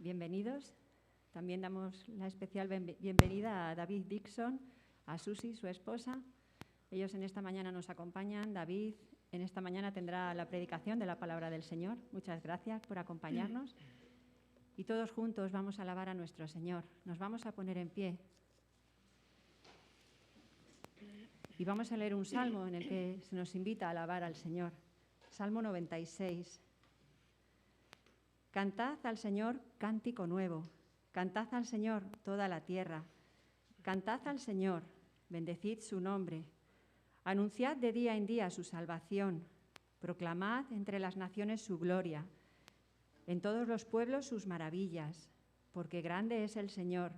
bienvenidos. También damos la especial bienvenida a David Dixon, a Susi, su esposa. Ellos en esta mañana nos acompañan. David en esta mañana tendrá la predicación de la palabra del Señor. Muchas gracias por acompañarnos. Y todos juntos vamos a alabar a nuestro Señor. Nos vamos a poner en pie. Y vamos a leer un salmo en el que se nos invita a alabar al Señor. Salmo 96. Cantad al Señor cántico nuevo. Cantad al Señor toda la tierra. Cantad al Señor, bendecid su nombre. Anunciad de día en día su salvación. Proclamad entre las naciones su gloria. En todos los pueblos sus maravillas. Porque grande es el Señor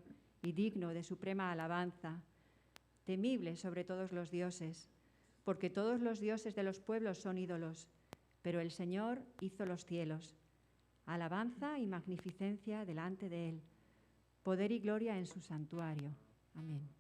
y digno de suprema alabanza. Temible sobre todos los dioses. Porque todos los dioses de los pueblos son ídolos. Pero el Señor hizo los cielos. Alabanza y magnificencia delante de Él. Poder y gloria en su santuario. Amén.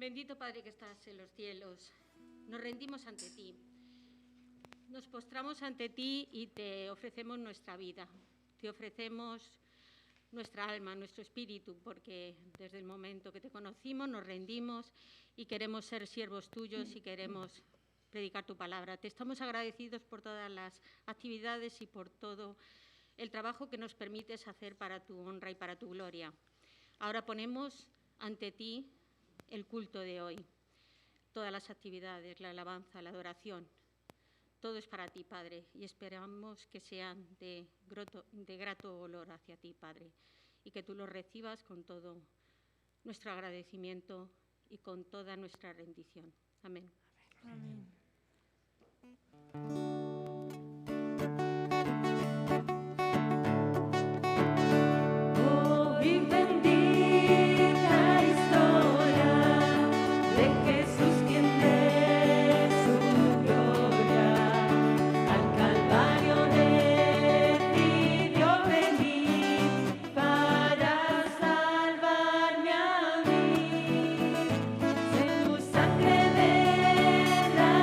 Bendito Padre que estás en los cielos, nos rendimos ante ti, nos postramos ante ti y te ofrecemos nuestra vida, te ofrecemos nuestra alma, nuestro espíritu, porque desde el momento que te conocimos nos rendimos y queremos ser siervos tuyos y queremos predicar tu palabra. Te estamos agradecidos por todas las actividades y por todo el trabajo que nos permites hacer para tu honra y para tu gloria. Ahora ponemos ante ti el culto de hoy, todas las actividades, la alabanza, la adoración. Todo es para ti, Padre, y esperamos que sean de grato olor hacia ti, Padre, y que tú los recibas con todo nuestro agradecimiento y con toda nuestra rendición. Amén. Amén. Oh, y bendita historia de Jesús, quien de su gloria al Calvario decidió venir para salvarme a mí. En tu sangre derramada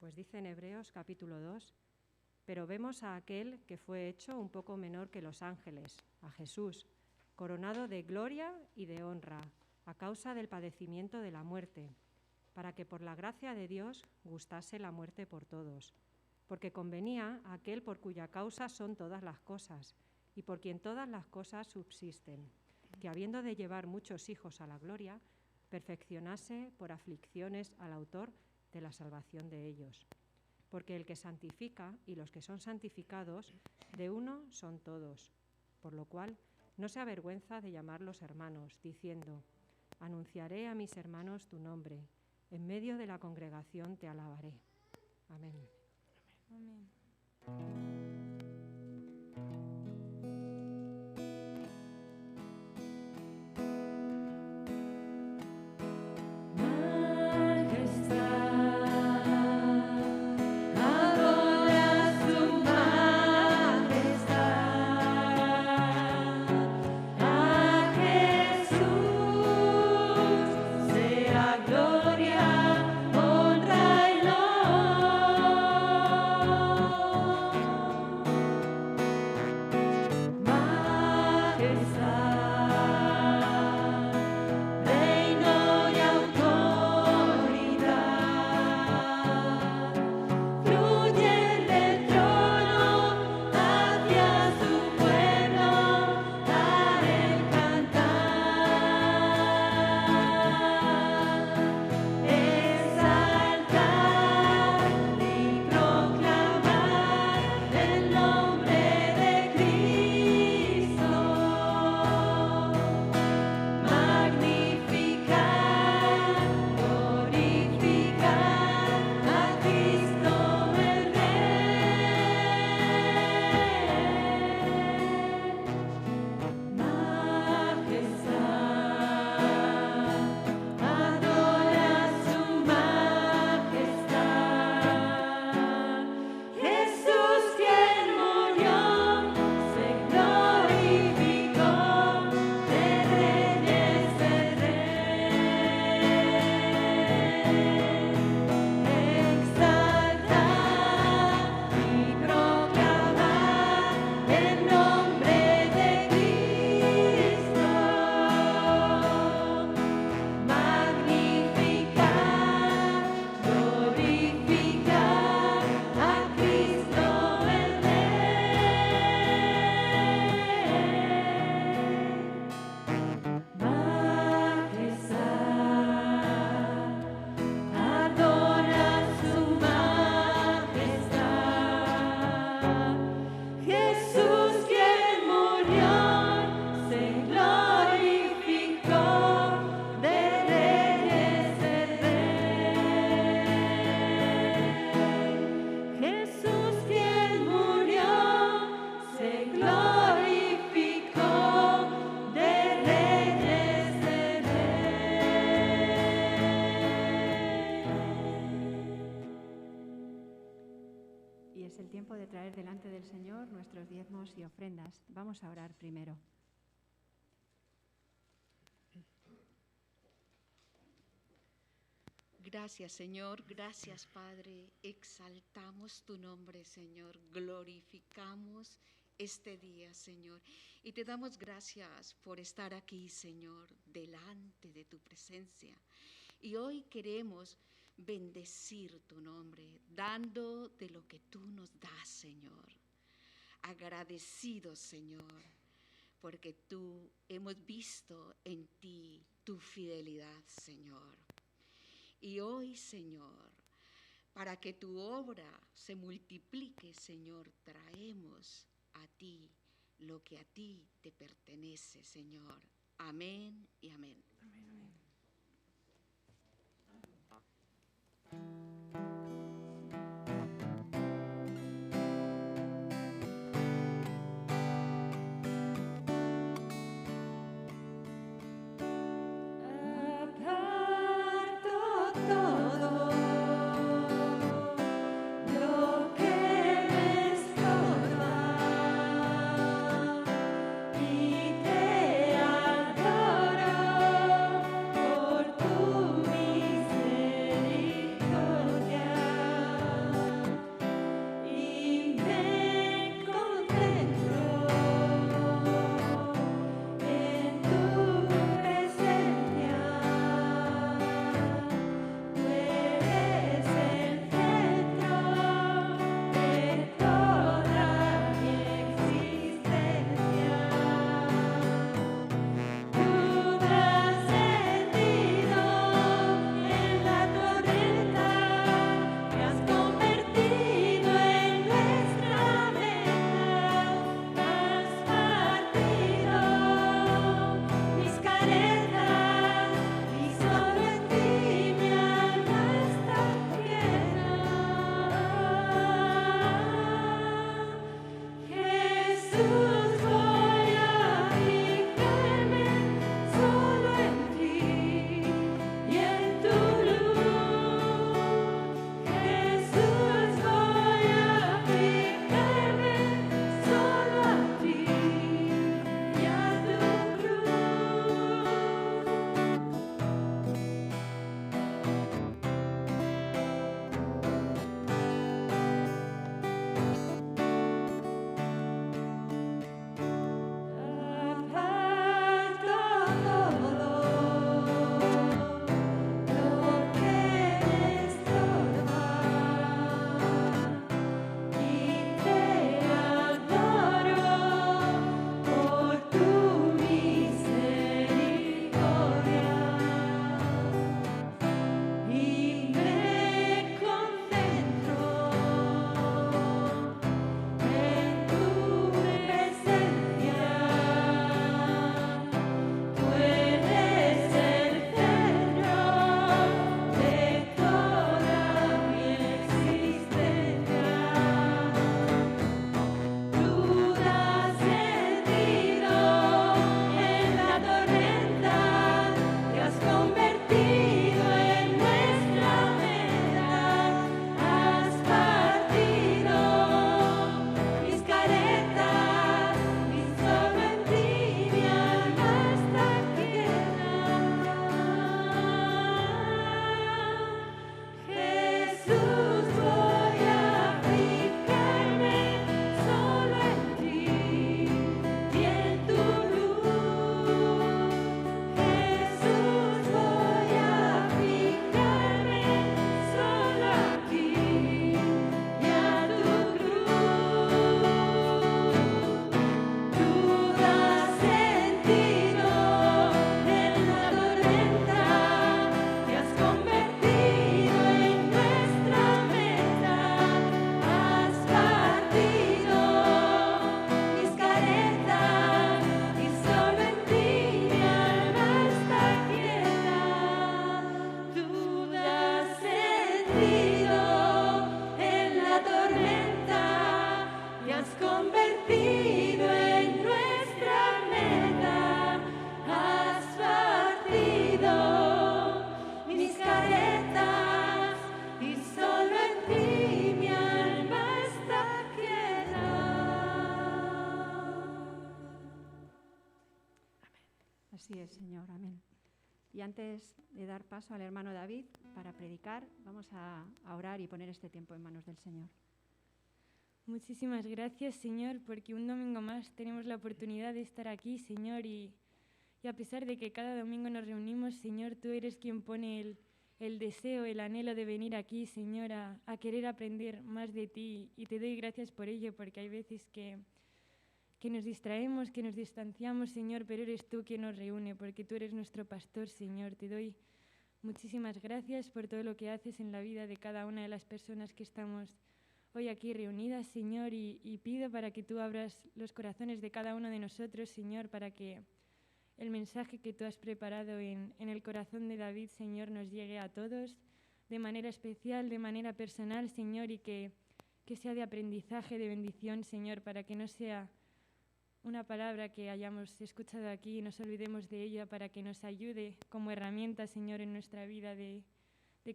Pues dice en Hebreos capítulo 2, pero vemos a aquel que fue hecho un poco menor que los ángeles, a Jesús, coronado de gloria y de honra, a causa del padecimiento de la muerte, para que por la gracia de Dios gustase la muerte por todos, porque convenía a aquel por cuya causa son todas las cosas, y por quien todas las cosas subsisten, que habiendo de llevar muchos hijos a la gloria, perfeccionase por aflicciones al autor de la salvación de ellos. Porque el que santifica y los que son santificados, de uno son todos, por lo cual no se avergüenza de llamarlos hermanos, diciendo, anunciaré a mis hermanos tu nombre, en medio de la congregación te alabaré. Amén. Amén. Es el tiempo de traer delante del Señor nuestros diezmos y ofrendas. Vamos a orar primero. Gracias, Señor. Gracias, Padre. Exaltamos tu nombre, Señor. Glorificamos este día, Señor. Y te damos gracias por estar aquí, Señor, delante de tu presencia. Y hoy queremos bendecir tu nombre, dando de lo que tú nos das, Señor. Agradecidos, Señor, porque tú hemos visto en ti tu fidelidad, Señor. Y hoy, Señor, para que tu obra se multiplique, Señor, traemos a ti lo que a ti te pertenece, Señor. Amén y amén. Amén, amén. Por tu misericordia. Así es, Señor, amén. Y antes de dar paso al hermano David para predicar, vamos a orar y poner este tiempo en manos del Señor. Muchísimas gracias, Señor, porque un domingo más tenemos la oportunidad de estar aquí, Señor, y a pesar de que cada domingo nos reunimos, Señor, tú eres quien pone el deseo, el anhelo de venir aquí, Señor, a querer aprender más de ti, y te doy gracias por ello, porque hay veces que nos distraemos, que nos distanciamos, Señor, pero eres tú quien nos reúne, porque tú eres nuestro pastor, Señor. Te doy muchísimas gracias por todo lo que haces en la vida de cada una de las personas que estamos hoy aquí reunidas, Señor, y pido para que tú abras los corazones de cada uno de nosotros, Señor, para que el mensaje que tú has preparado en el corazón de David, Señor, nos llegue a todos de manera especial, de manera personal, Señor, y que sea de aprendizaje, de bendición, Señor, para que no sea una palabra que hayamos escuchado aquí y nos olvidemos de ella, para que nos ayude como herramienta, Señor, en nuestra vida de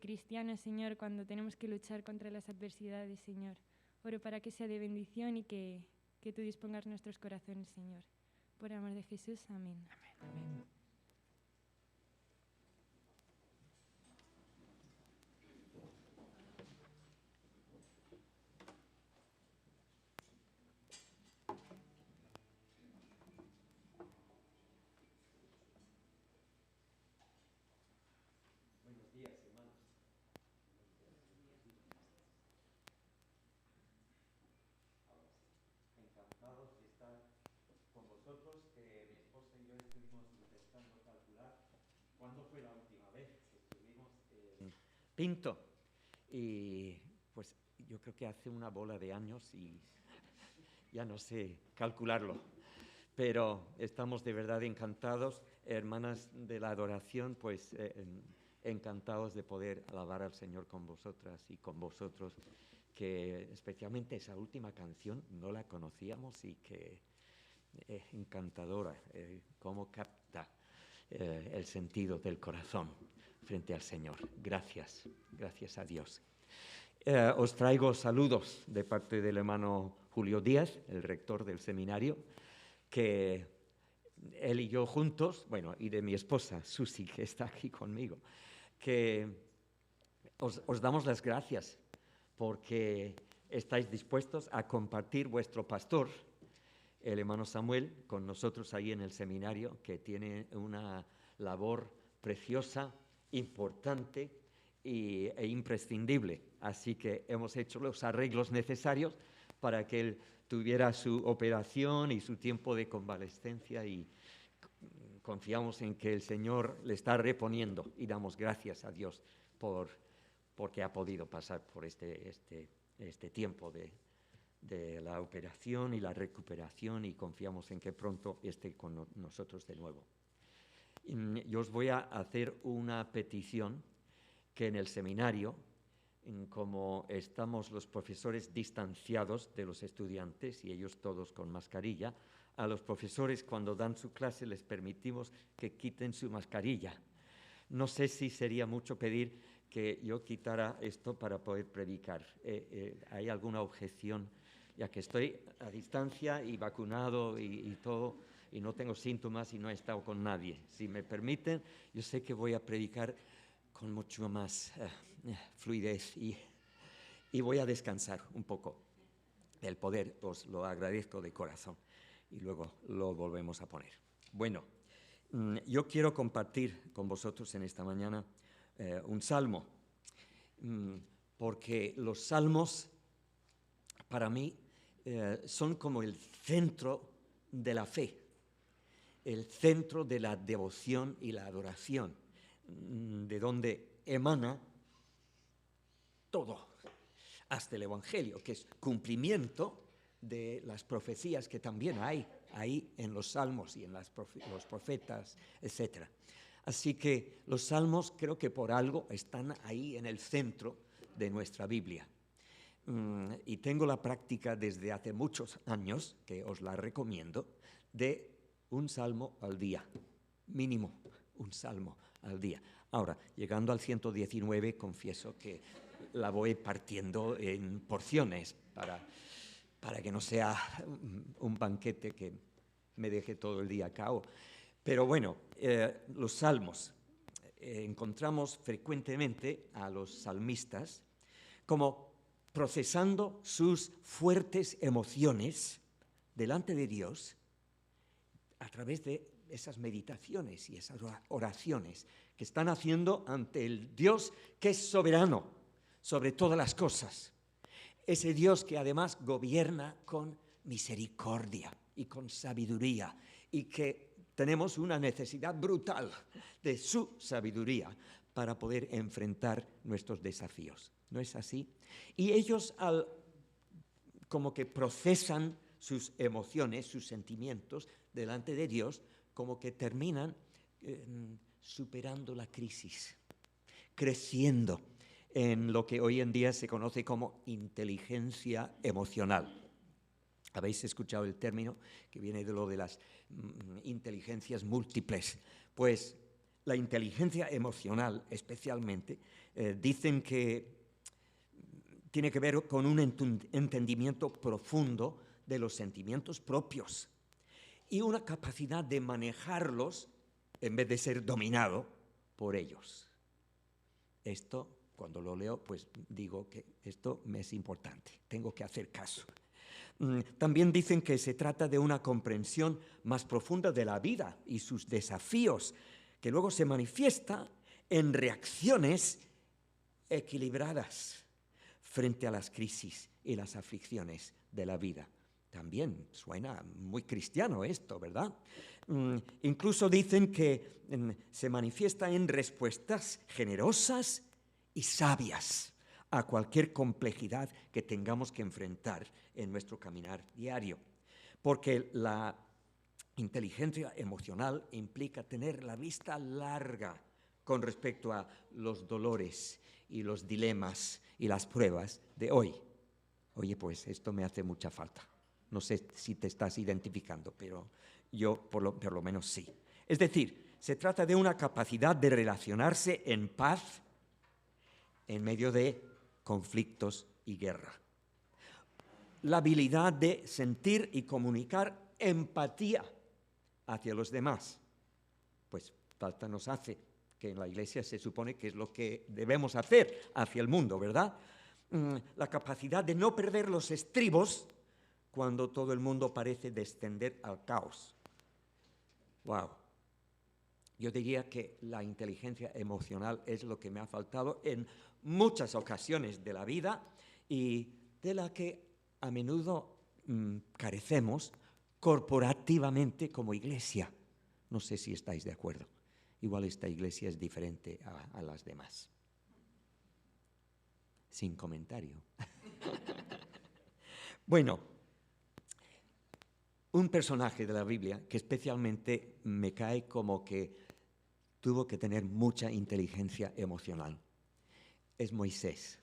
cristianos, Señor, cuando tenemos que luchar contra las adversidades, Señor. Oro para que sea de bendición y que tú dispongas nuestros corazones, Señor. Por amor de Jesús, amén. Amén. Buenos días, hermanos. Encantados de estar con vosotros. Mi esposa y yo estuvimos intentando calcular cuándo fue la última vez que estuvimos en Pinto. Y pues yo creo que hace una bola de años y ya no sé calcularlo. Pero estamos de verdad encantados, hermanas de la adoración, pues encantados de poder alabar al Señor con vosotras y con vosotros que especialmente esa última canción no la conocíamos y que es encantadora, cómo capta el sentido del corazón frente al Señor. Gracias, gracias a Dios. Os traigo saludos de parte del hermano Julio Díaz, el rector del seminario, que él y yo juntos, bueno, y de mi esposa Susi, que está aquí conmigo, que os damos las gracias porque estáis dispuestos a compartir vuestro pastor, el hermano Samuel, con nosotros ahí en el seminario, que tiene una labor preciosa, importante e imprescindible. Así que hemos hecho los arreglos necesarios para que él tuviera su operación y su tiempo de convalescencia, y confiamos en que el Señor le está reponiendo y damos gracias a Dios porque ha podido pasar por este tiempo de la operación y la recuperación, y confiamos en que pronto esté con nosotros de nuevo. Yo os voy a hacer una petición, que en el seminario, como estamos los profesores distanciados de los estudiantes y ellos todos con mascarilla, a los profesores cuando dan su clase les permitimos que quiten su mascarilla. No sé si sería mucho pedir que yo quitara esto para poder predicar. ¿Hay alguna objeción? Ya que estoy a distancia y vacunado y todo, y no tengo síntomas y no he estado con nadie. Si me permiten, yo sé que voy a predicar con mucho más fluidez y voy a descansar un poco del poder. Os lo agradezco de corazón y luego lo volvemos a poner. Bueno, yo quiero compartir con vosotros en esta mañana un salmo, porque los salmos para mí son como el centro de la fe, el centro de la devoción y la adoración, de donde emana todo, hasta el Evangelio, que es cumplimiento de las profecías que también hay ahí en los salmos y en los profetas, etc. Así que los salmos creo que por algo están ahí en el centro de nuestra Biblia. Y tengo la práctica desde hace muchos años, que os la recomiendo, de un salmo al día, mínimo un salmo al día. Ahora, llegando al 119, confieso que la voy partiendo en porciones para que no sea un banquete que me deje todo el día cao. Pero bueno, los salmos, encontramos frecuentemente a los salmistas como procesando sus fuertes emociones delante de Dios a través de esas meditaciones y esas oraciones que están haciendo ante el Dios que es soberano sobre todas las cosas. Ese Dios que además gobierna con misericordia y con sabiduría, y que tenemos una necesidad brutal de su sabiduría para poder enfrentar nuestros desafíos. ¿No es así? Y ellos como que procesan sus emociones, sus sentimientos delante de Dios, como que terminan superando la crisis, creciendo en lo que hoy en día se conoce como inteligencia emocional. ¿Habéis escuchado el término que viene de lo de las inteligencias múltiples? Pues la inteligencia emocional especialmente dicen que tiene que ver con un entendimiento profundo de los sentimientos propios y una capacidad de manejarlos en vez de ser dominado por ellos. Esto, cuando lo leo, pues digo que esto me es importante, tengo que hacer caso. También dicen que se trata de una comprensión más profunda de la vida y sus desafíos, que luego se manifiesta en reacciones equilibradas frente a las crisis y las aflicciones de la vida. También suena muy cristiano esto, ¿verdad? Incluso dicen que se manifiesta en respuestas generosas y sabias a cualquier complejidad que tengamos que enfrentar en nuestro caminar diario. Porque la inteligencia emocional implica tener la vista larga con respecto a los dolores y los dilemas y las pruebas de hoy. Oye, pues esto me hace mucha falta. No sé si te estás identificando, pero yo por lo menos sí. Es decir, se trata de una capacidad de relacionarse en paz en medio de conflictos y guerra. La habilidad de sentir y comunicar empatía hacia los demás. Pues falta nos hace, que en la Iglesia se supone que es lo que debemos hacer hacia el mundo, ¿verdad? La capacidad de no perder los estribos cuando todo el mundo parece descender al caos. ¡Wow! Yo diría que la inteligencia emocional es lo que me ha faltado en muchas ocasiones de la vida y de la que a menudo carecemos corporativamente como Iglesia. No sé si estáis de acuerdo. Igual esta Iglesia es diferente a las demás. Sin comentario. Bueno, un personaje de la Biblia que especialmente me cae como que tuvo que tener mucha inteligencia emocional es Moisés.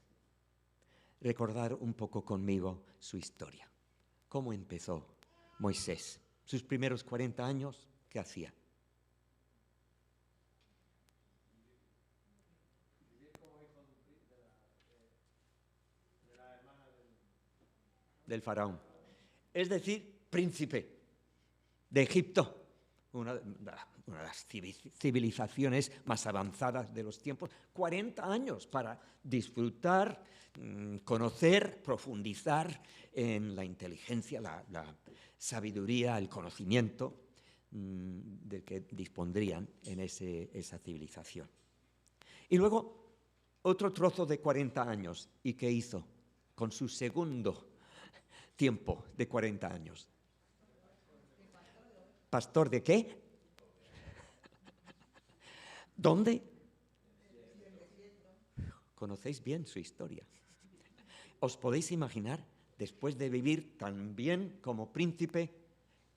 Recordar un poco conmigo su historia. ¿Cómo empezó Moisés? Sus primeros 40 años, ¿qué hacía? Del faraón. Es decir, príncipe de Egipto, una de las civilizaciones más avanzadas de los tiempos. 40 años para disfrutar, conocer, profundizar en la inteligencia, la sabiduría, el conocimiento del que dispondrían en esa civilización. Y luego, otro trozo de 40 años. ¿Y qué hizo con su segundo tiempo de 40 años? ¿Pastor de qué? ¿Dónde? Conocéis bien su historia. ¿Os podéis imaginar, después de vivir tan bien como príncipe,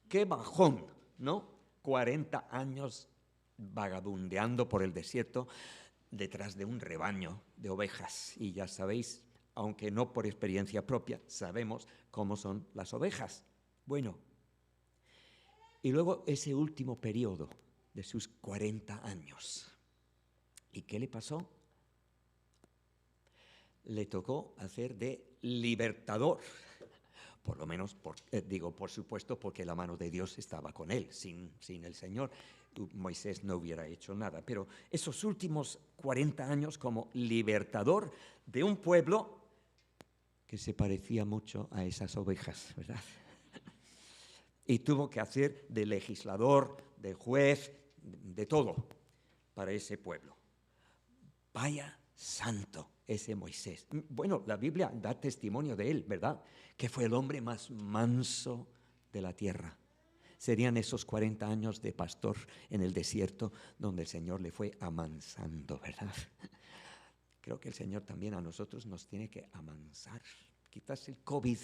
qué bajón, ¿no? 40 años vagabundeando por el desierto detrás de un rebaño de ovejas. Y ya sabéis, aunque no por experiencia propia, sabemos cómo son las ovejas. Bueno, y luego ese último periodo de sus 40 años. ¿Y qué le pasó? Le tocó hacer de libertador. Por lo menos, por supuesto, porque la mano de Dios estaba con él. Sin el Señor, Moisés no hubiera hecho nada. Pero esos últimos 40 años como libertador de un pueblo que se parecía mucho a esas ovejas, ¿verdad? Y tuvo que hacer de legislador, de juez, de todo para ese pueblo. Vaya santo ese Moisés. Bueno, la Biblia da testimonio de él, ¿verdad? Que fue el hombre más manso de la tierra. Serían esos 40 años de pastor en el desierto donde el Señor le fue amansando, ¿verdad? Creo que el Señor también a nosotros nos tiene que amansar. Quizás el COVID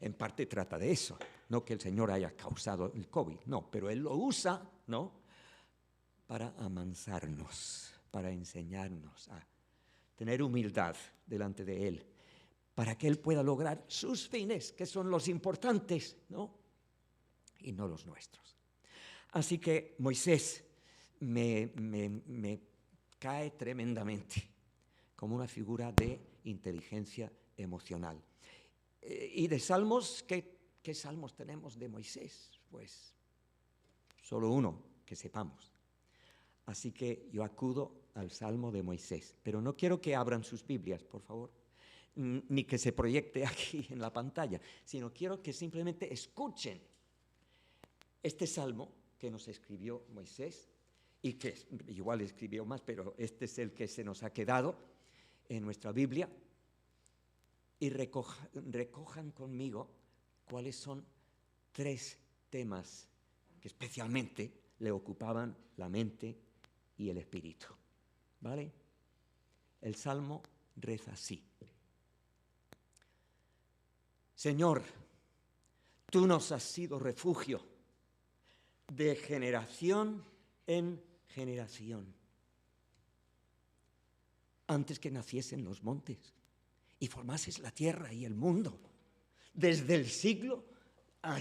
en parte trata de eso. No que el Señor haya causado el COVID, no, pero Él lo usa, ¿no? Para amansarnos, para enseñarnos a tener humildad delante de Él, para que Él pueda lograr sus fines, que son los importantes, ¿no? Y no los nuestros. Así que Moisés me cae tremendamente como una figura de inteligencia emocional. Y de salmos, ¿qué salmos tenemos de Moisés? Pues solo uno que sepamos. Así que yo acudo al Salmo de Moisés, pero no quiero que abran sus Biblias, por favor, ni que se proyecte aquí en la pantalla, sino quiero que simplemente escuchen este Salmo que nos escribió Moisés y que igual escribió más, pero este es el que se nos ha quedado en nuestra Biblia. Y recojan conmigo cuáles son 3 temas que especialmente le ocupaban la mente y el espíritu. ¿Vale? El Salmo reza así. Señor, tú nos has sido refugio de generación en generación. Antes que naciesen los montes y formases la tierra y el mundo. Desde el siglo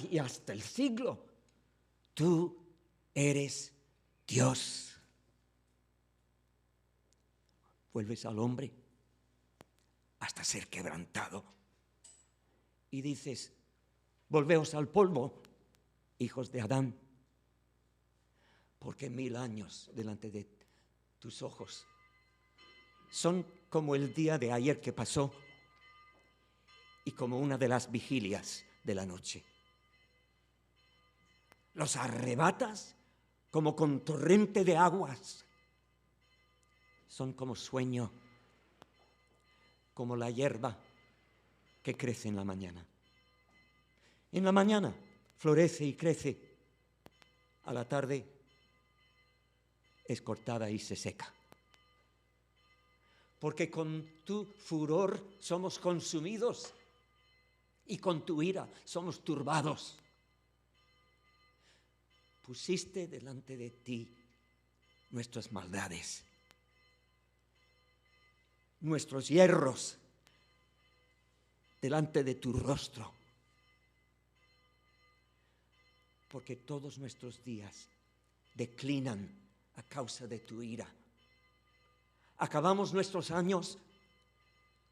y hasta el siglo, tú eres Dios. Vuelves al hombre hasta ser quebrantado. Y dices, volveos al polvo, hijos de Adán, porque 1000 años delante de tus ojos son como el día de ayer que pasó y como una de las vigilias de la noche. Los arrebatas como con torrente de aguas. Son como sueño, como la hierba que crece en la mañana. En la mañana florece y crece. A la tarde es cortada y se seca. Porque con tu furor somos consumidos y con tu ira somos turbados. Pusiste delante de ti nuestras maldades, nuestros hierros delante de tu rostro. Porque todos nuestros días declinan a causa de tu ira. Acabamos nuestros años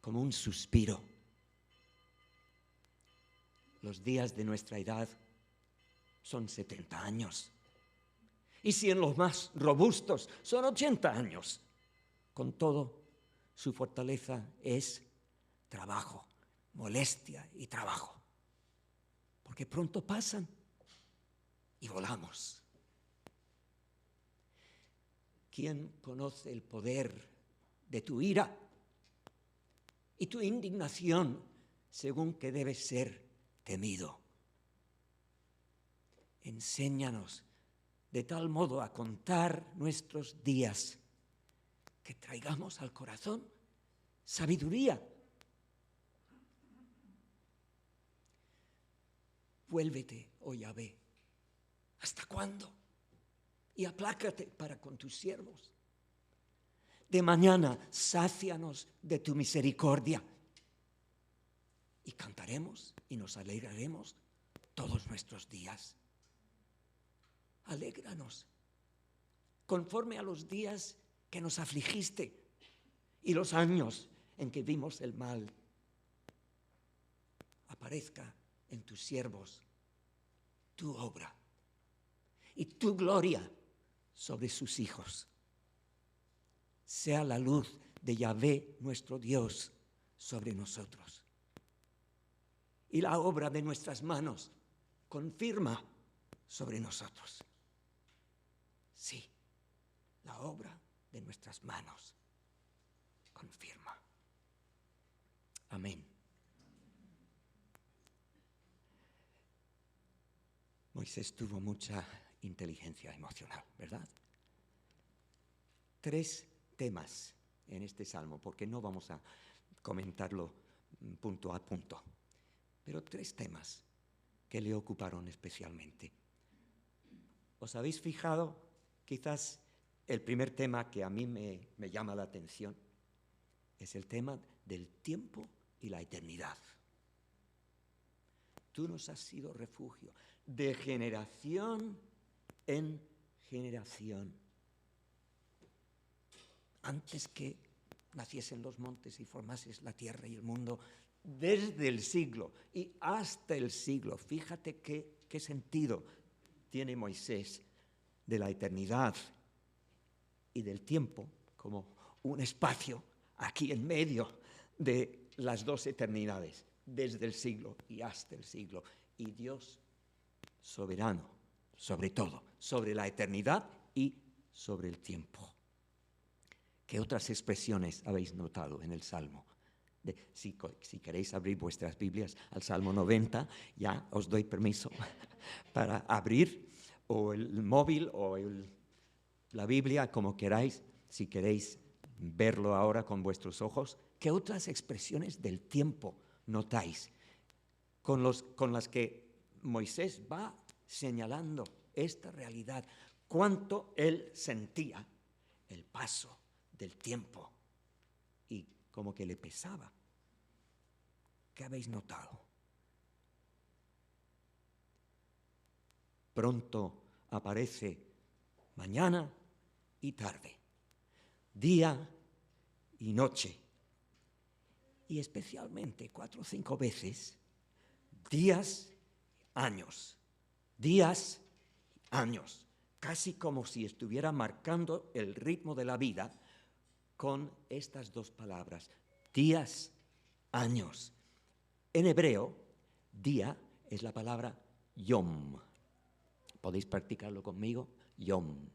como un suspiro. Los días de nuestra edad son 70 años. Y si en los más robustos son 80 años, con todo, su fortaleza es trabajo, molestia y trabajo. Porque pronto pasan y volamos. ¿Quién conoce el poder de tu ira y tu indignación según que debe ser temido? Enséñanos de tal modo a contar nuestros días que traigamos al corazón sabiduría. Vuélvete, oh Yahvé. ¿Hasta cuándo? Y aplácate para con tus siervos. De mañana, sácianos de tu misericordia. Y cantaremos y nos alegraremos todos nuestros días. Alégranos, conforme a los días que nos afligiste y los años en que vimos el mal. Aparezca en tus siervos tu obra y tu gloria sobre sus hijos. Sea la luz de Yahvé nuestro Dios sobre nosotros. Y la obra de nuestras manos confirma sobre nosotros. Sí, la obra de nuestras manos confirma. Amén. Moisés tuvo mucha inteligencia emocional, ¿verdad? 3 temas en este salmo, porque no vamos a comentarlo punto a punto, pero 3 temas que le ocuparon especialmente. ¿Os habéis fijado? Quizás el primer tema que a mí me llama la atención es el tema del tiempo y la eternidad. Tú nos has sido refugio de generación en generación. Antes que naciesen los montes y formases la tierra y el mundo, desde el siglo y hasta el siglo. Fíjate qué sentido tiene Moisés de la eternidad y del tiempo como un espacio aquí en medio de las 2 eternidades, desde el siglo y hasta el siglo. Y Dios soberano sobre todo, sobre la eternidad y sobre el tiempo. ¿Qué otras expresiones habéis notado en el Salmo? Si queréis abrir vuestras Biblias al Salmo 90, ya os doy permiso para abrir, o el móvil o la Biblia, como queráis, si queréis verlo ahora con vuestros ojos. ¿Qué otras expresiones del tiempo notáis con las que Moisés va señalando esta realidad? Cuánto él sentía el paso del tiempo y como que le pesaba ¿Qué habéis notado? Pronto aparece mañana y tarde, día y noche, y especialmente 4 o 5 veces, días, años, casi como si estuviera marcando el ritmo de la vida con estas 2 palabras, días, años. En hebreo, día es la palabra yom. ¿Podéis practicarlo conmigo? Yom.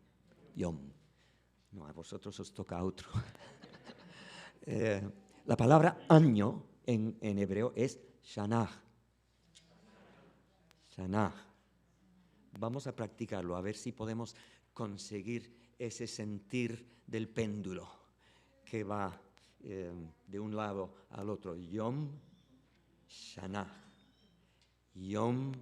No, a vosotros os toca otro. La palabra año en hebreo es shanah. Vamos a practicarlo, a ver si podemos conseguir ese sentir del péndulo que va de un lado al otro. Yom, shanah. Yom,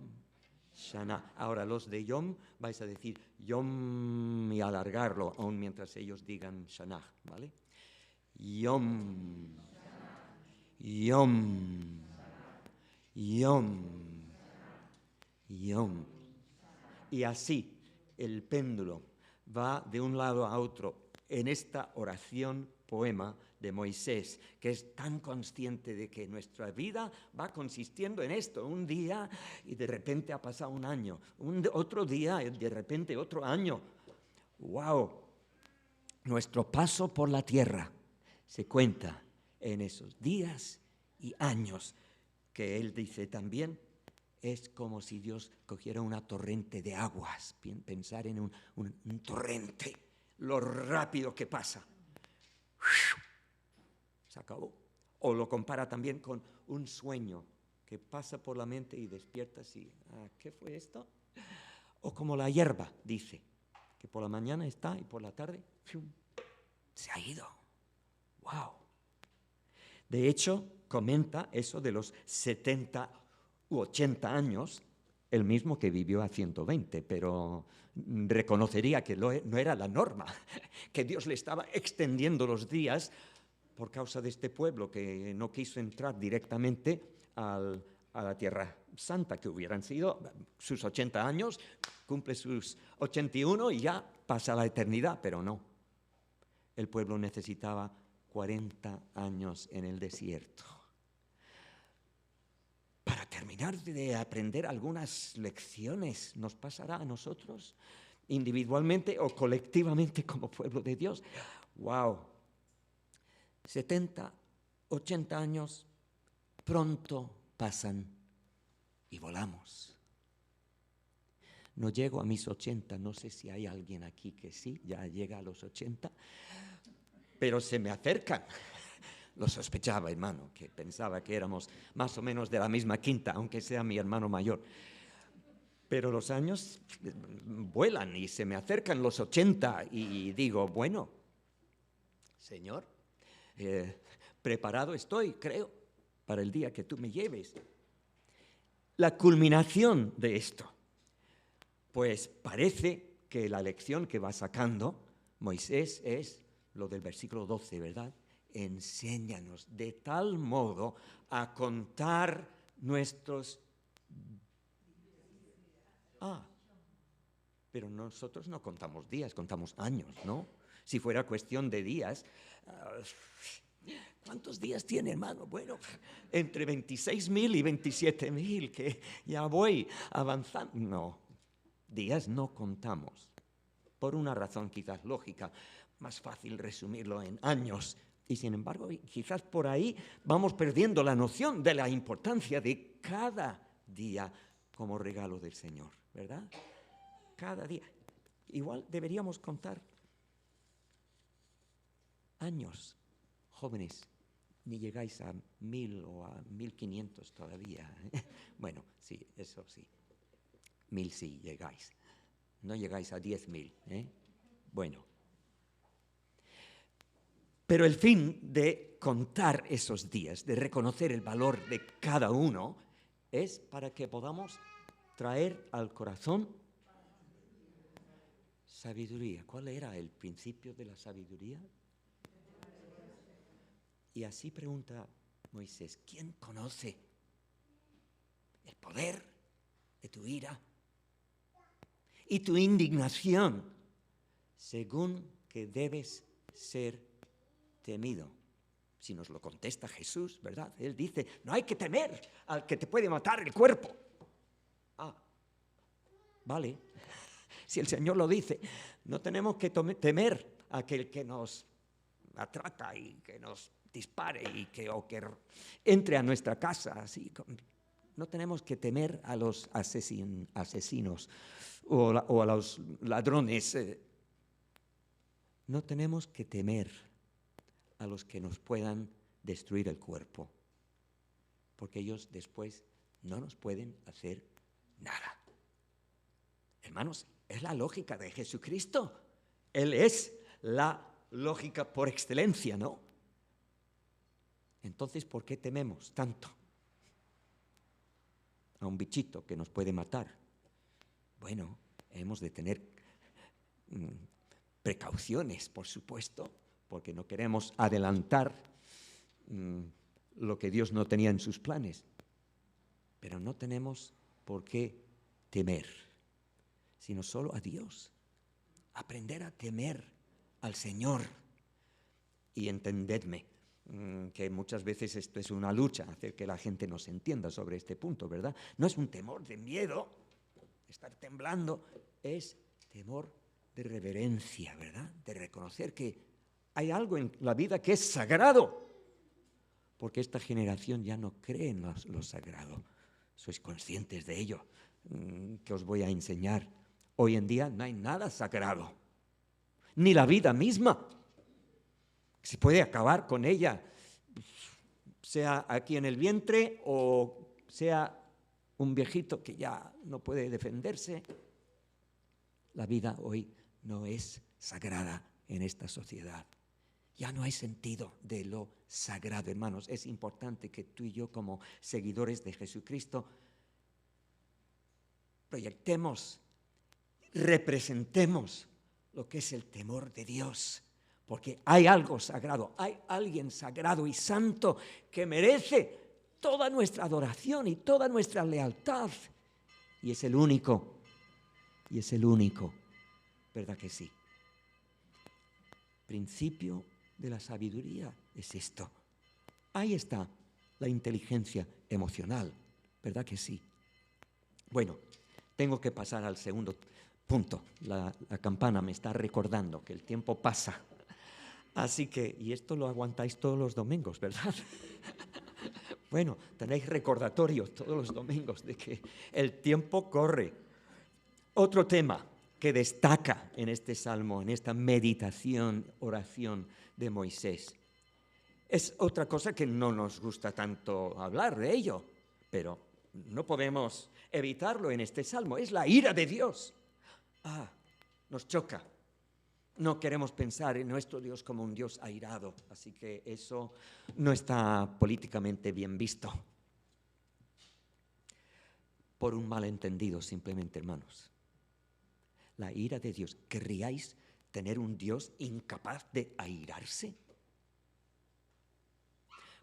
shanah. Ahora, los de Yom vais a decir Yom y alargarlo, aun mientras ellos digan shanah, ¿vale? Yom, Yom, Yom, Yom. Y así el péndulo va de un lado a otro en esta oración poema de Moisés, que es tan consciente de que nuestra vida va consistiendo en esto, un día y de repente ha pasado un año, otro día y de repente otro año. ¡Wow! Nuestro paso por la tierra se cuenta en esos días y años, que él dice también, es como si Dios cogiera una torrente de aguas, pensar en un torrente, lo rápido que pasa. Se acabó. O lo compara también con un sueño que pasa por la mente y despiertas y, ¿qué fue esto? O como la hierba, dice, que por la mañana está y por la tarde se ha ido. ¡Wow! De hecho, comenta eso de los 70 u 80 años, el mismo que vivió a 120, pero reconocería que no era la norma, que Dios le estaba extendiendo los días por causa de este pueblo que no quiso entrar directamente a la Tierra Santa, que hubieran sido sus 80 años, cumple sus 81 y ya pasa la eternidad, pero no. El pueblo necesitaba 40 años en el desierto para terminar de aprender algunas lecciones. ¿Nos pasará a nosotros individualmente o colectivamente como pueblo de Dios? ¡Wow! 70, 80 años pronto pasan y volamos. No llego a mis 80, no sé si hay alguien aquí que sí, ya llega a los 80, pero se me acercan. Lo sospechaba, hermano, que pensaba que éramos más o menos de la misma quinta, aunque sea mi hermano mayor. Pero los años vuelan y se me acercan los 80 y digo, bueno, Señor, preparado estoy, creo, para el día que tú me lleves. La culminación de esto, pues parece que la lección que va sacando Moisés es lo del versículo 12, ¿verdad? Enséñanos de tal modo a contar nuestros... pero nosotros no contamos días, contamos años, ¿no? Si fuera cuestión de días, ¿cuántos días tiene, hermano? Bueno, entre 26.000 y 27.000, que ya voy avanzando. No, días no contamos, por una razón quizás lógica, más fácil resumirlo en años. Y sin embargo, quizás por ahí vamos perdiendo la noción de la importancia de cada día como regalo del Señor, ¿verdad? Cada día. Igual deberíamos contar años, jóvenes. Ni llegáis a 1.000 o a 1.500 todavía. Bueno, sí, eso sí. 1.000 sí llegáis. No llegáis a 10.000, ¿eh? Bueno. Pero el fin de contar esos días, de reconocer el valor de cada uno, es para que podamos traer al corazón sabiduría. ¿Cuál era el principio de la sabiduría? Y así pregunta Moisés, ¿quién conoce el poder de tu ira y tu indignación, según que debes ser temido. Si nos lo contesta Jesús, ¿verdad? Él dice, no hay que temer al que te puede matar el cuerpo. Ah, vale. Si el Señor lo dice, no tenemos que temer a aquel que nos atraca y que nos dispare y que entre a nuestra casa. Así. No tenemos que temer a los asesinos o a los ladrones. No tenemos que temer a los que nos puedan destruir el cuerpo, porque ellos después no nos pueden hacer nada. Hermanos, es la lógica de Jesucristo. Él es la lógica por excelencia, ¿no? Entonces, ¿por qué tememos tanto a un bichito que nos puede matar? Bueno, hemos de tener precauciones, por supuesto, porque no queremos adelantar lo que Dios no tenía en sus planes. Pero no tenemos por qué temer, sino solo a Dios. Aprender a temer al Señor. Y entendedme que muchas veces esto es una lucha, hacer que la gente nos entienda sobre este punto, ¿verdad? No es un temor de miedo, estar temblando, es temor de reverencia, ¿verdad? De reconocer que hay algo en la vida que es sagrado, porque esta generación ya no cree en lo sagrado. Sois conscientes de ello, que os voy a enseñar. Hoy en día no hay nada sagrado, ni la vida misma. Se puede acabar con ella, sea aquí en el vientre o sea un viejito que ya no puede defenderse. La vida hoy no es sagrada en esta sociedad. Ya no hay sentido de lo sagrado, hermanos. Es importante que tú y yo, como seguidores de Jesucristo, proyectemos, representemos lo que es el temor de Dios. Porque hay algo sagrado, hay alguien sagrado y santo que merece toda nuestra adoración y toda nuestra lealtad. Y es el único, ¿verdad que sí? Principio de la sabiduría es esto. Ahí está la inteligencia emocional, ¿verdad que sí? Bueno, tengo que pasar al segundo punto. La campana me está recordando que el tiempo pasa. Así que, y esto lo aguantáis todos los domingos, ¿verdad? Bueno, tenéis recordatorios todos los domingos de que el tiempo corre. Otro tema que destaca en este salmo, en esta meditación, oración de Moisés, es otra cosa que no nos gusta tanto hablar de ello, pero no podemos evitarlo en este salmo, es la ira de Dios. Nos choca. No queremos pensar en nuestro Dios como un Dios airado, así que eso no está políticamente bien visto. Por un malentendido, simplemente, hermanos. La ira de Dios. ¿Querríais tener un Dios incapaz de airarse?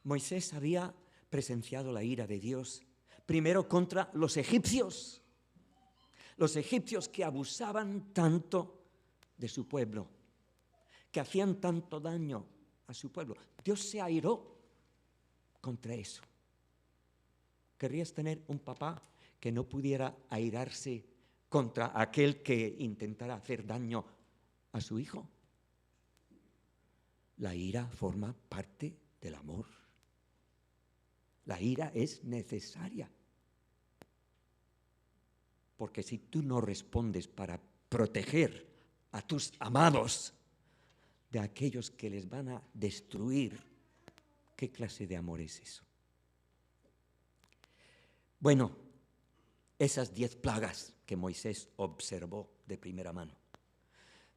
Moisés había presenciado la ira de Dios, primero contra los egipcios que abusaban tanto de su pueblo, que hacían tanto daño a su pueblo. Dios se airó contra eso. ¿Querrías tener un papá que no pudiera airarse contra aquel que intentara hacer daño a su hijo? La ira forma parte del amor. La ira es necesaria. Porque si tú no respondes para proteger a tus amados de aquellos que les van a destruir, ¿qué clase de amor es eso? Bueno, esas 10 plagas que Moisés observó de primera mano.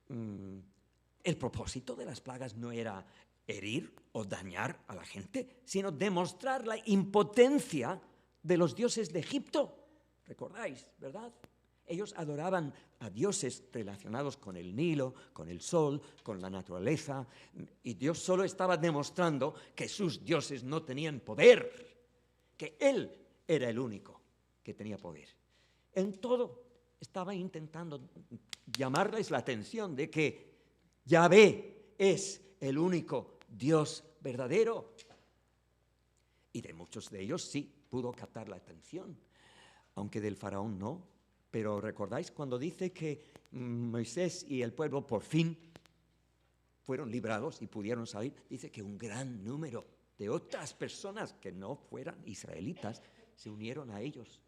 El propósito de las plagas no era herir o dañar a la gente, sino demostrar la impotencia de los dioses de Egipto. ¿Recordáis, verdad? Ellos adoraban a dioses relacionados con el Nilo, con el sol, con la naturaleza, y Dios solo estaba demostrando que sus dioses no tenían poder, que Él era el único que tenía poder. En todo estaba intentando llamarles la atención de que Yahvé es el único Dios verdadero. Y de muchos de ellos sí pudo captar la atención, aunque del faraón no. Pero ¿recordáis cuando dice que Moisés y el pueblo por fin fueron librados y pudieron salir? Dice que un gran número de otras personas que no fueran israelitas se unieron a ellos,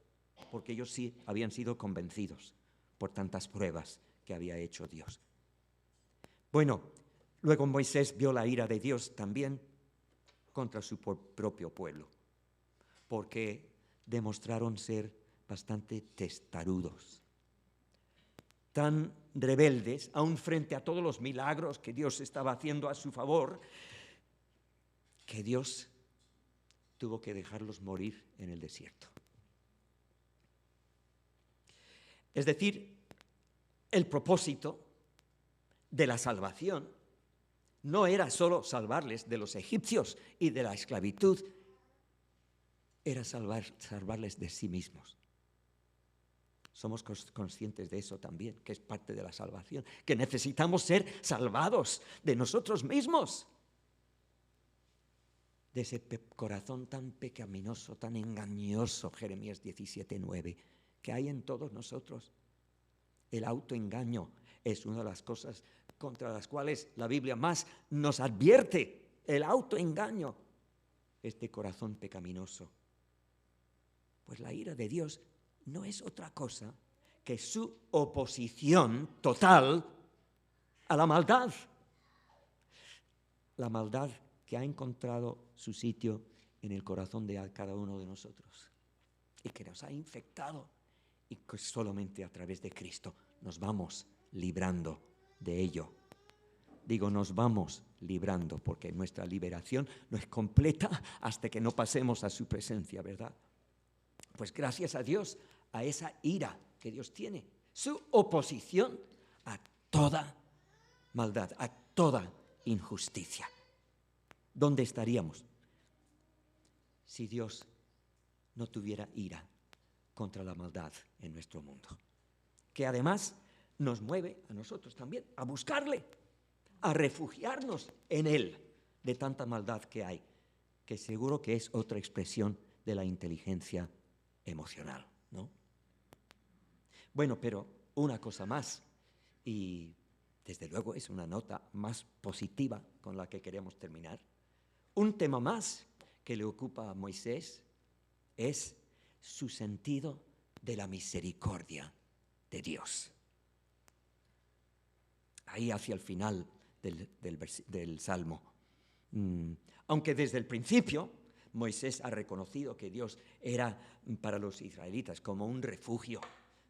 porque ellos sí habían sido convencidos por tantas pruebas que había hecho Dios. Bueno, luego Moisés vio la ira de Dios también contra su propio pueblo, porque demostraron ser bastante testarudos, tan rebeldes, aún frente a todos los milagros que Dios estaba haciendo a su favor, que Dios tuvo que dejarlos morir en el desierto. Es decir, el propósito de la salvación no era solo salvarles de los egipcios y de la esclavitud, era salvarles de sí mismos. Somos conscientes de eso también, que es parte de la salvación, que necesitamos ser salvados de nosotros mismos, de ese corazón tan pecaminoso, tan engañoso, Jeremías 17:9, que hay en todos nosotros. El autoengaño es una de las cosas contra las cuales la Biblia más nos advierte, el autoengaño, este corazón pecaminoso. Pues la ira de Dios no es otra cosa que su oposición total a la maldad. La maldad que ha encontrado su sitio en el corazón de cada uno de nosotros y que nos ha infectado, y que solamente a través de Cristo nos vamos librando de ello. Digo, nos vamos librando, porque nuestra liberación no es completa hasta que no pasemos a su presencia, ¿verdad? Pues gracias a Dios, a esa ira que Dios tiene, su oposición a toda maldad, a toda injusticia. ¿Dónde estaríamos si Dios no tuviera ira contra la maldad en nuestro mundo? Que además nos mueve a nosotros también a buscarle, a refugiarnos en Él de tanta maldad que hay, que seguro que es otra expresión de la inteligencia emocional, ¿no? Bueno, pero una cosa más, y desde luego es una nota más positiva con la que queremos terminar. Un tema más que le ocupa a Moisés es su sentido de la misericordia de Dios. Ahí hacia el final del Salmo. Aunque desde el principio Moisés ha reconocido que Dios era para los israelitas como un refugio,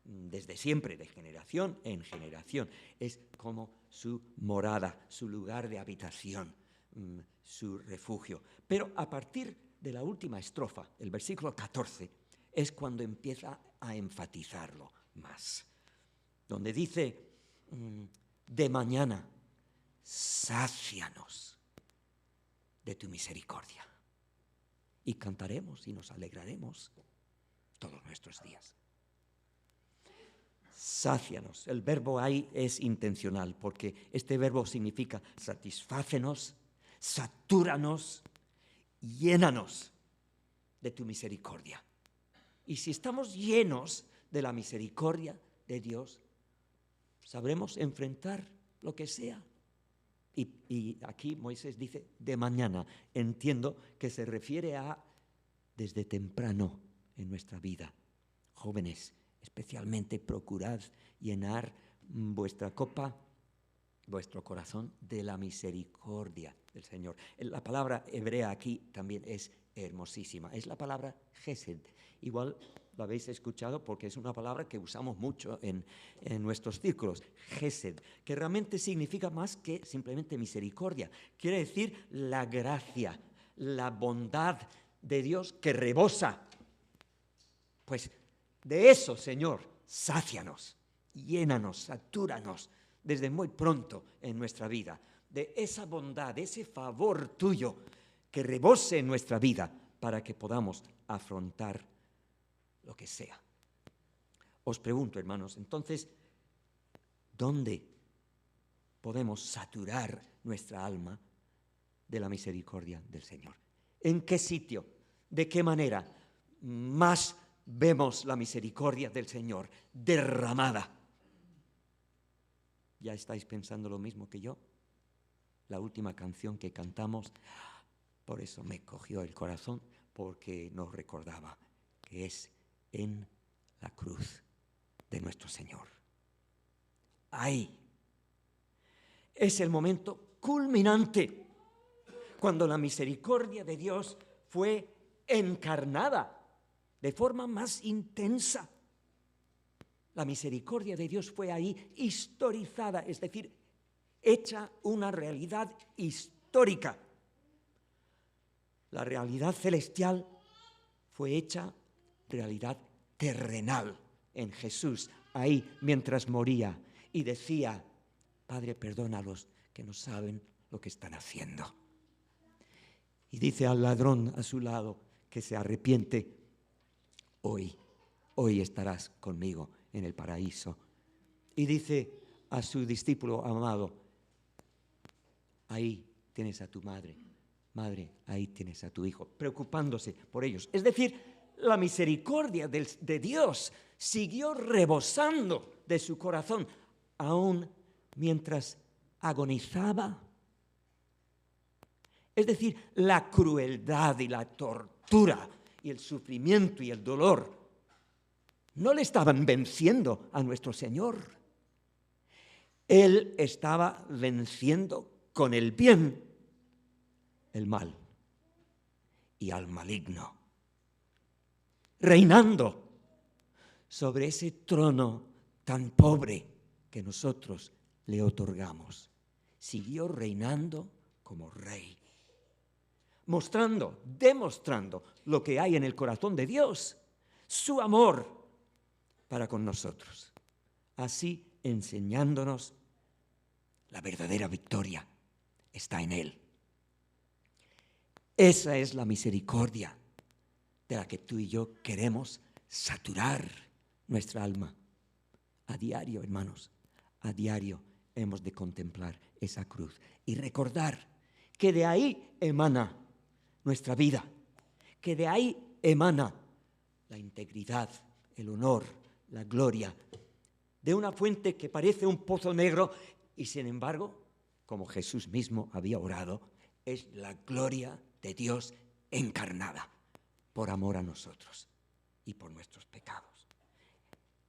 desde siempre, de generación en generación. Es como su morada, su lugar de habitación, su refugio. Pero a partir de la última estrofa, el versículo 14, es cuando empieza a enfatizarlo más. Donde dice, de mañana, sácianos de tu misericordia. Y cantaremos y nos alegraremos todos nuestros días. Sácianos. El verbo ahí es intencional, porque este verbo significa satisfácenos, satúranos, llénanos de tu misericordia. Y si estamos llenos de la misericordia de Dios, sabremos enfrentar lo que sea. Y aquí Moisés dice, de mañana. Entiendo que se refiere a desde temprano en nuestra vida. Jóvenes, especialmente procurad llenar vuestra copa, vuestro corazón, de la misericordia del Señor. La palabra hebrea aquí también es hermosísima. Es la palabra Gesed. Igual lo habéis escuchado porque es una palabra que usamos mucho en nuestros círculos. Gesed, que realmente significa más que simplemente misericordia. Quiere decir la gracia, la bondad de Dios que rebosa. Pues de eso, Señor, sácianos, llénanos, satúranos desde muy pronto en nuestra vida. De esa bondad, de ese favor tuyo que rebose en nuestra vida para que podamos afrontar lo que sea. Os pregunto, hermanos, entonces, ¿dónde podemos saturar nuestra alma de la misericordia del Señor? ¿En qué sitio? ¿De qué manera más vemos la misericordia del Señor derramada? ¿Ya estáis pensando lo mismo que yo? La última canción que cantamos, por eso me cogió el corazón, porque nos recordaba que es en la cruz de nuestro Señor. Ahí es el momento culminante, cuando la misericordia de Dios fue encarnada de forma más intensa. La misericordia de Dios fue ahí historizada, es decir, hecha una realidad histórica. La realidad celestial fue hecha realidad terrenal en Jesús, ahí mientras moría y decía: Padre, perdónalos, que no saben lo que están haciendo. Y dice al ladrón a su lado que se arrepiente: hoy estarás conmigo en el paraíso. Y dice a su discípulo amado: ahí tienes a tu madre, ahí tienes a tu hijo, preocupándose por ellos. Es decir, la misericordia de Dios siguió rebosando de su corazón, aún mientras agonizaba. Es decir, la crueldad y la tortura y el sufrimiento y el dolor no le estaban venciendo a nuestro Señor. Él estaba venciendo con el bien el mal y al maligno, reinando sobre ese trono tan pobre que nosotros le otorgamos. Siguió reinando como rey, demostrando lo que hay en el corazón de Dios, su amor para con nosotros, así enseñándonos la verdadera victoria está en Él. Esa es la misericordia de la que tú y yo queremos saturar nuestra alma. A diario, hermanos, a diario hemos de contemplar esa cruz y recordar que de ahí emana nuestra vida, que de ahí emana la integridad, el honor, la gloria, de una fuente que parece un pozo negro y sin embargo, como Jesús mismo había orado, es la gloria de Dios encarnada por amor a nosotros y por nuestros pecados.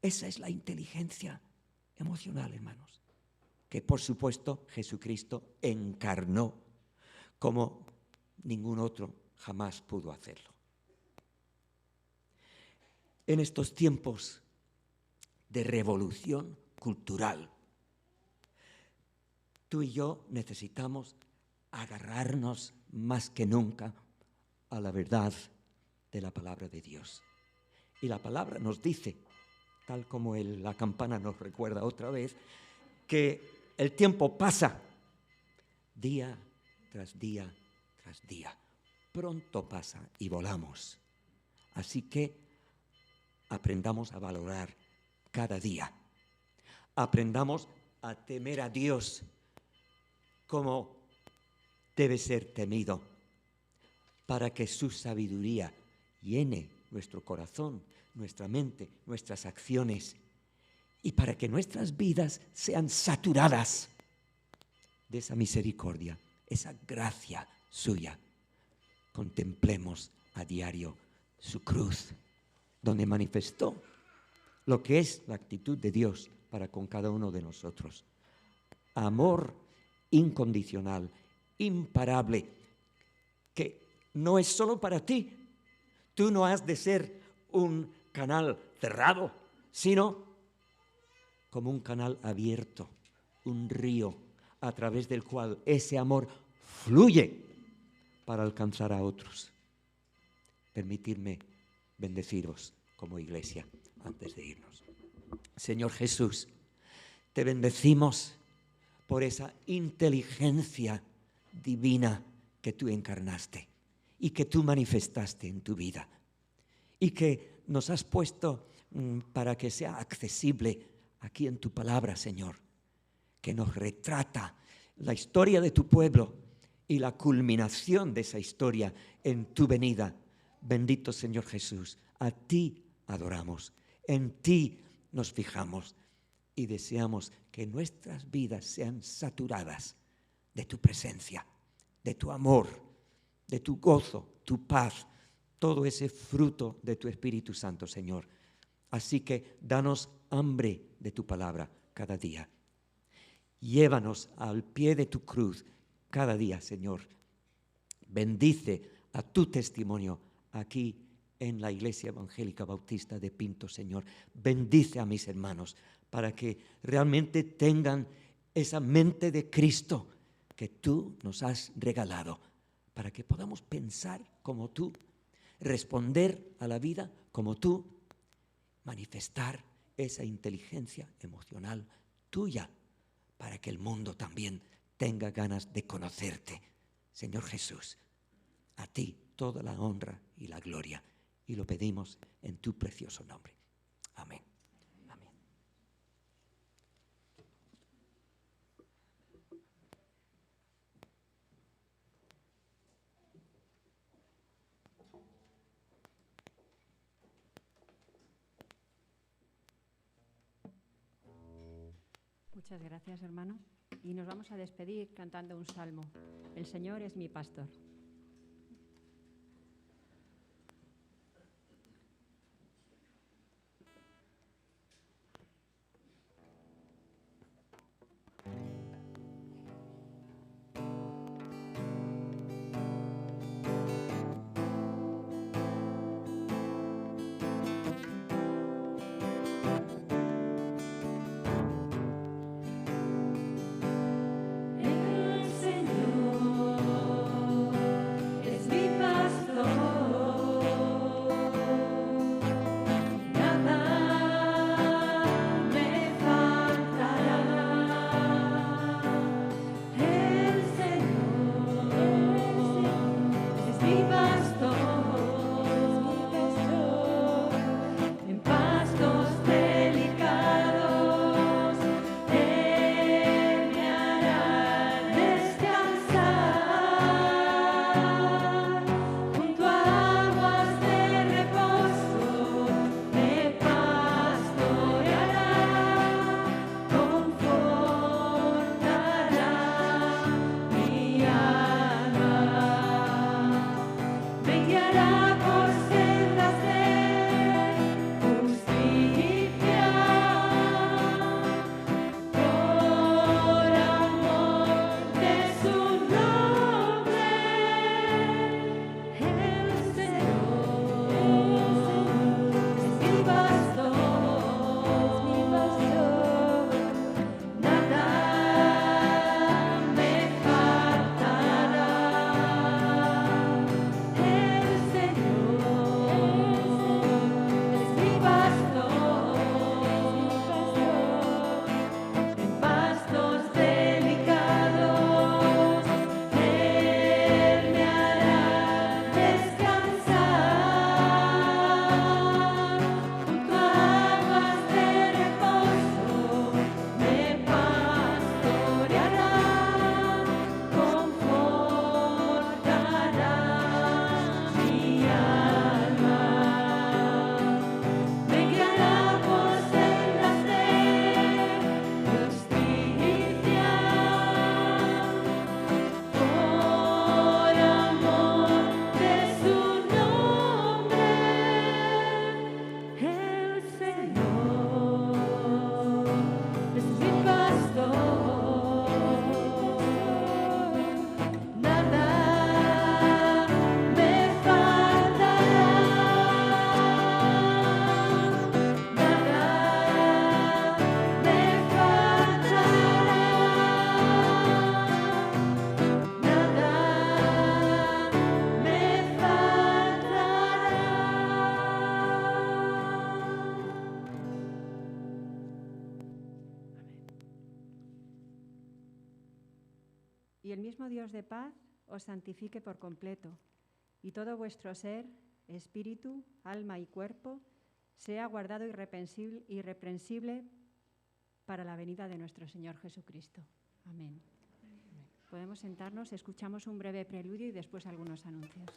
Esa es la inteligencia emocional, hermanos, que por supuesto Jesucristo encarnó como ningún otro jamás pudo hacerlo. En estos tiempos de revolución cultural, tú y yo necesitamos agarrarnos más que nunca a la verdad de la palabra de Dios. Y la palabra nos dice, tal como la campana nos recuerda otra vez, que el tiempo pasa día tras día tras día. Pronto pasa y volamos. Así que aprendamos a valorar cada día. Aprendamos a temer a Dios como debe ser temido, para que su sabiduría llene nuestro corazón, nuestra mente, nuestras acciones, y para que nuestras vidas sean saturadas de esa misericordia, esa gracia suya. Contemplemos a diario su cruz, donde manifestó lo que es la actitud de Dios para con cada uno de nosotros. Amor incondicional, imparable, que no es solo para ti. Tú no has de ser un canal cerrado, sino como un canal abierto, un río a través del cual ese amor fluye para alcanzar a otros. Permitidme bendeciros como iglesia antes de irnos. Señor Jesús, te bendecimos por esa inteligencia divina que tú encarnaste y que tú manifestaste en tu vida, y que nos has puesto para que sea accesible aquí en tu palabra, Señor, que nos retrata la historia de tu pueblo y la culminación de esa historia en tu venida. Bendito Señor Jesús, a ti adoramos, en ti nos fijamos y deseamos que nuestras vidas sean saturadas de tu presencia, de tu amor, de tu gozo, tu paz, todo ese fruto de tu Espíritu Santo, Señor. Así que danos hambre de tu palabra cada día. Llévanos al pie de tu cruz cada día, Señor. Bendice a tu testimonio aquí en la Iglesia Evangélica Bautista de Pinto, Señor. Bendice a mis hermanos para que realmente tengan esa mente de Cristo que tú nos has regalado, para que podamos pensar como tú, responder a la vida como tú, manifestar esa inteligencia emocional tuya, para que el mundo también tenga ganas de conocerte. Señor Jesús, a ti toda la honra y la gloria, y lo pedimos en tu precioso nombre. Amén. Amén. Muchas gracias, hermano. Y nos vamos a despedir cantando un salmo. El Señor es mi pastor. El Señor es mi pastor, nada me faltará. El Señor es mi pastor, en pastos delicados Él me hará descansar, junto a aguas de reposo me pastoreará, confortará mi alma, me guiará por sendas de justicia, por amor de su nombre. El Señor es mi pastor, nada me faltará. El Señor es mi pastor, en pastos delicados Él me hará descansar, junto a aguas de reposo me pastoreará, confortará mi alma, me guiará por sendas de justicia, por amor de su nombre. El Señor es mi pastor, nada me faltará, nada me faltará, nada me Y el mismo Dios de paz os santifique por completo, y todo vuestro ser, espíritu, alma y cuerpo, sea guardado irreprensible para la venida de nuestro Señor Jesucristo. Amén. Podemos sentarnos, escuchamos un breve preludio y después algunos anuncios.